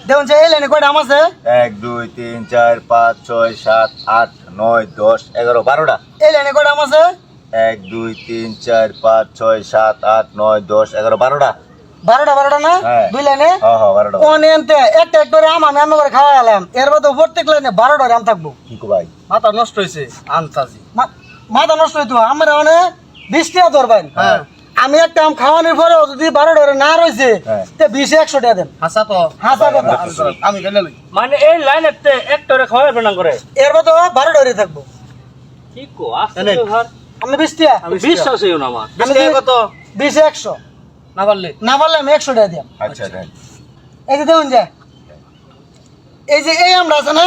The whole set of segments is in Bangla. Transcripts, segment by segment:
দেখুন যে এই লাইনে কয়টা আম আছে? 1 2 3 4 5 6 7 8 9 10 11 12টা। এই লাইনে কয়টা আম আছে? 1 2 3 4 5 6 7 8 9 10 11 12টা। 12টা না? হ্যাঁ। দুই লাইনে? হ্যাঁ 12টা। অনেনতে একটা করে আম আমি করে খাওয়ালাম। এর মধ্যে প্রত্যেক লাইনে 12টা আম থাকবো। কি কো ভাই? মাথা নষ্ট হইছে আনতাজি। মাথা নষ্ট হইতো আমরা মানে 20 টাকা ধরবেন। হ্যাঁ। আমি একটা আম খাওয়ানোর পরেও যদি 12টা না রইছে হ্যাঁ। তে 20 100 টাকা দেন। হাসা তো হাসা কথা। আমি গেলে লই। মানে এই লাইনেতে একটা করে খাওয়াবে না করে এর মধ্যে 12টা থাকবো। কি কো আসলে ঘর আমি 20 টাকা। বিশ্বাস হইও না আমার। আমি কত 20 100 না পারলে না পারলে আমি 100 টাকা দিলাম। আচ্ছা দেন। এই যে দেখুন যে এই যে এই আমরা আছে না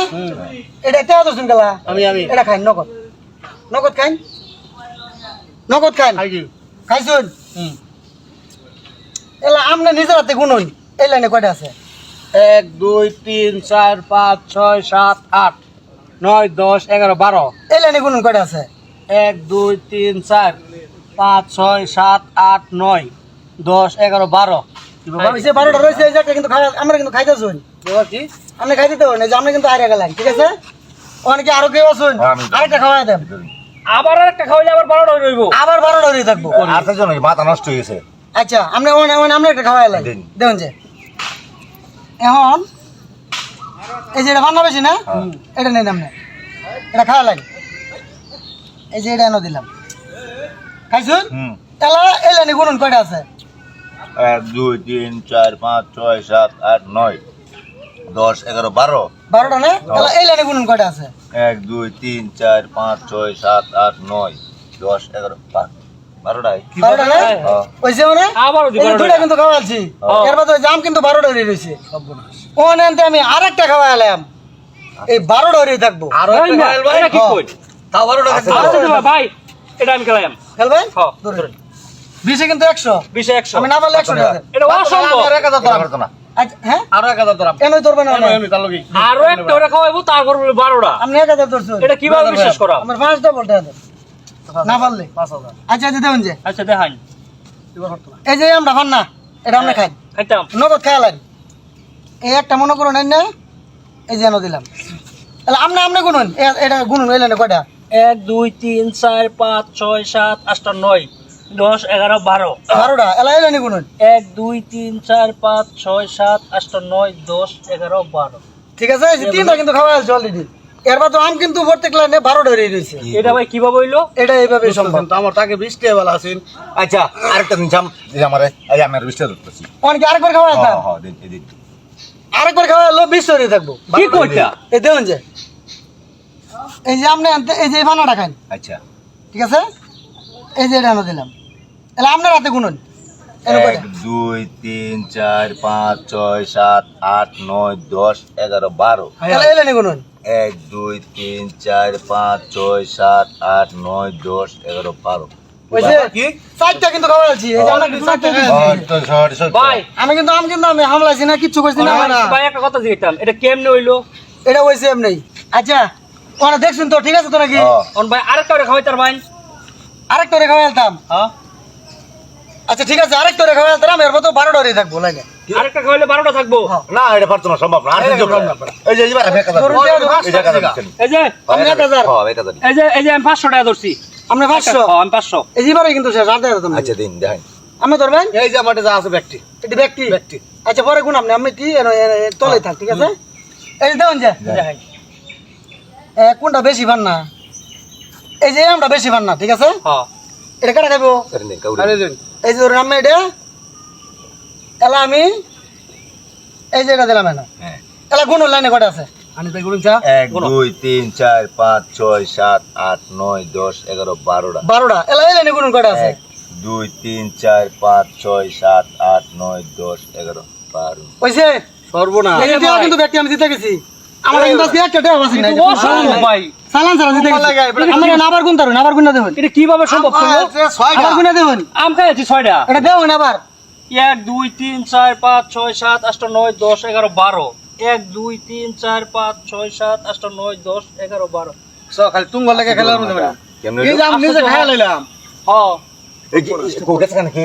এটা টাকা দর্শন গেলা আমি এটা খাই নগদ নগদ খাই নগদ খাই খাই কি খাইছুন এলা আমনে নিজের হাতে গুনুন এই লাইনে কয়টা আছে? 1 2 3 4 5 6 7 8 9 10 11 12 এই লাইনে গুনুন কয়টা আছে? 1 2 3 4 5 6 7 8 9 10 11 12 কি বাবা এই যে 12টা রয়েছে এই যে একটা কিন্তু আমরা কিন্তু খাইতেছুন বাবা কি আপনি খাই দিতে হবে না যে আপনি কিন্তু হারিয়ে গেলেন ঠিক আছে অনেকে আরো কেউ আসুন আমি- আরেকটা খাওয়াই দেন আবার একটা খাওয়াইলে আবার 12টা রইব। আবার 12টা হয়ে থাকবো আর তো জানো মাথা নষ্ট হয়ে গেছে। আচ্ছা আপনি আমরা একটা খাওয়াই লাগেন দিন। দেখুন যে এখন এই যে এটা বান্না বেশি না হ্যাঁ। এটা নেই আপনি এটা খাওয়া লাগে এই যে এটা এনে দিলাম খাইছুন হুম। এলা এই লাইনে গুনুন কয়টা আছে? 1 2 3 4 5 6 7 8 9 10 11 12 12টা না এলা এই লাইনে গুনুন কয়টা আছে? 1 2 3 4 5 6 7 8 9 10 11 12টাই 12টা না হ্যাঁ। ওইছে মানে আবারও এই যে দুইটা কিন্তু খাওয়ালছি এর মধ্যে ওই জাম কিন্তু 12টা হয়ে রয়েছে ও নেনতে আমি আরেকটা খাওয়াইলাম এই 12টা হয়ে থাকবো আরো ভাই একটা না, খাইল ভাই এটা কি কই? তাও 12 টাকা আচ্ছা, আচ্ছা তো ভাই এটা আমি খেলাম। খেলবেন হ্যাঁ। ধরুন 20 কিন্তু 100 20 100 আমি না পারলে 100 টাকা দেন। এটা অসম্ভব। আর 1000 এটা ধরাম পারতো না। আচ্ছা হ্যাঁ আরো 1000 ধরাম কেনই ধরবেন না এমনি তার লগি আরো একটা করে খাওয়াইবো তারপর বলবে 12টা। আপনি 1000 ধরছেন এটা কিভাবে বিশ্বাস করা? আমার 5টা বলতে দেন না পারলে 5000 আচ্ছা আচ্ছা দেখুন যে আচ্ছা দেখাই এবার হতো না এই যে আমরা খান না এটা আমরা খাই খাইতাম। নগদ খাওয়া লাগে এই একটা মনে করুন না এই যে এনে দিলাম তাহলে আপনি গুনুন এটা গুনুন এই লাইনে কয়টা? 1 2 3 4 5 6 7 8 9 10 11 12 12টা এলা এই লাইনে গুনুন 1 2 3 4 5 6 7 8 9 10 11 12 ঠিক আছে এই যে তিনটা কিন্তু খাওয়া আছে অলরেডি এরপর তো আম কিন্তু প্রত্যেক লাইনে 12টা হয়ে রয়েছে এটা ভাই কিভাবে হইলো? এটা এইভাবে সম্ভব তো আমার টাকা 20 টাকা বেলা আছেন আচ্ছা আরেকটা দিন জাম এই আমারে এই আমার বিস্তার ধরতেছি। অনেকে আরেকবার খাওয়া আছে হ্যাঁ হ্যাঁ দিন দিন। আরেকবার খাওয়া হলো 20 হয়ে থাকবো কি কইতা? এই দেখুন যে এই যে আপনি এই যে বানাটা খান আচ্ছা ঠিক আছে এই যে এটা এনে দিলাম তাহলে আপনার হাতে গুনুন এনে 1 কয়টা? 2 3 4 5 6 7 8 9 10 11 12 তাহলে এই লাইনে গুনুন 1 2 3 4 5 6 7 8 9 10 11 12 বুঝছে কি চারটা কিন্তু খাওয়া আছে এই যে আমরা কিন্তু চারটা হ্যাঁ তো সরি সরি ভাই আমি কিন্তু আমি হামলাইছি না কিচ্ছু করছি না ভাই একটা কথা জিজ্ঞাসা এটা কেমনে হইলো? এটা হইছে এমনি আচ্ছা ওরা দেখছুন তো ঠিক আছে তো নাকি অন ভাই আরেকটা করে খাওয়াইতার ভাই। আরেকটা রেখা ফেলতাম হ্যাঁ আচ্ছা ঠিক আছে আরেকটা রেখা ফেলতাম এর মতো 12টা হয়ে থাকবো লাগে আরেকটা খাওয়াইলে 12টা থাকবো। না এটা পারতো না সম্ভব না আর দিন এই যে এবার আমি 1000 এই জায়গা দিচ্ছেন এই যে আমি 1000 হ্যাঁ 1000 এই যে আমি 500 টাকা ধরছি। আপনি 500 হ্যাঁ, আমি 500। এই জিবারে কিন্তু শেষ আর দেখাতাম আচ্ছা দিন দেখাই আমি ধরবেন এই যে আমার যা আছে ব্যক্তি এটি ব্যক্তি আচ্ছা পরে গুণ আপনি কি তলে থাক ঠিক আছে এই যে দেখুন যে দেখাই। কোনটা বেশি পান না এই যে আমরা বেশি পান না ঠিক আছে হ্যাঁ এটা কাটা খাবো করেন দিন কাউরে আরে দিন এই যে ধরুন আমি এটা এলা আমি এই যে এটা দিলাম না হ্যাঁ এলা কোন লাইনে কটা আছে আমি তাই গুণ চা 1 2 3 4 5 6 7 8 9 10 11 12টা 12টা এলা এই লাইনে কোন কটা আছে 1 2 3 4 5 6 7 8 9 10 11 12 ওইছে সর্বনা এই যে কিন্তু ব্যক্তি আমি দিতে গেছি আমার কিন্তু আজকে একটা টাকা আছে না কিন্তু অসম্ভব ভাই। সালান সালান দিতে গেছি আমরা আবার কোন তারুন আবার কোন দেবেন এটা কিভাবে সম্ভব হলো? আবার কোন দেবেন আম খাইছি 6টা। এটা দেবেন আবার 1 2 3 4 5 6 7 8 9 10 11 12 1 2 3 4 5 6 7 8 9 10 11 12 সো খালি তুঙ্গ লাগে খেলার মধ্যে কেমনে এই যে আমি নিজে খাইয়া লইলাম হ্যাঁ এই কোটা কেন